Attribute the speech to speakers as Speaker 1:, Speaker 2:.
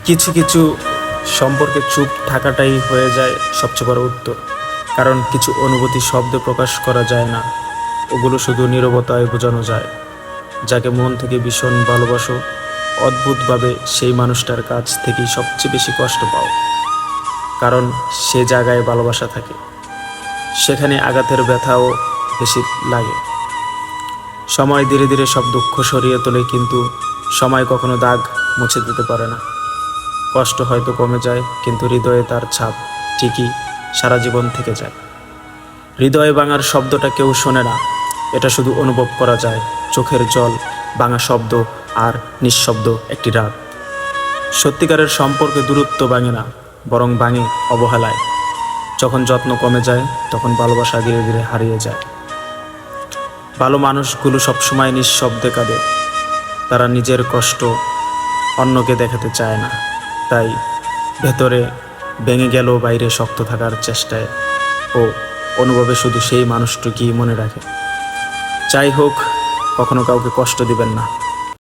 Speaker 1: কিছু কিছু সম্পর্কে চুপ থাকাটাই হয়ে যায় সবচেয়ে বড় উত্তর। কারণ কিছু অনুভূতি শব্দে প্রকাশ করা যায় না, ওগুলো শুধু নীরবতায় বোঝানো যায়। যাকে মন থেকে ভীষণ ভালোবাসো, অদ্ভুতভাবে সেই মানুষটার কাছ থেকেই সবচেয়ে বেশি কষ্ট পাও। কারণ সে জায়গায় ভালোবাসা থাকে, সেখানে আঘাতের ব্যথাও বেশি লাগে। সময় ধীরে ধীরে সব দুঃখ সরিয়ে তোলে, কিন্তু সময় কখনো দাগ মুছে দিতে পারে না। কষ্ট হয়তো কমে যায়, কিন্তু হৃদয়ে তার ছাপ ঠিকই সারা জীবন থেকে যায়। হৃদয়ে ভাঙার শব্দটা কেউ শোনে না, এটা শুধু অনুভব করা যায়। চোখের জল, ভাঙা শব্দ আর নিঃশব্দ একটি রাত। সত্যিকারের সম্পর্কে দূরত্ব ভাঙে না, বরং ভাঙে অবহেলায়। যখন যত্ন কমে যায়, তখন ভালোবাসা ধীরে ধীরে হারিয়ে যায়। ভালো মানুষগুলো সবসময় নিঃশব্দে কাঁদে, তারা নিজের কষ্ট অন্যকে দেখাতে চায় না। তাই ভেতরে ভেঙে গেলেও বাইরে শক্ত থাকার চেষ্টায় ও অনুভবে শুধু সেই মানুষটুকুই মনে রাখে। যাই হোক, কখনো কাউকে কষ্ট দিবেন না।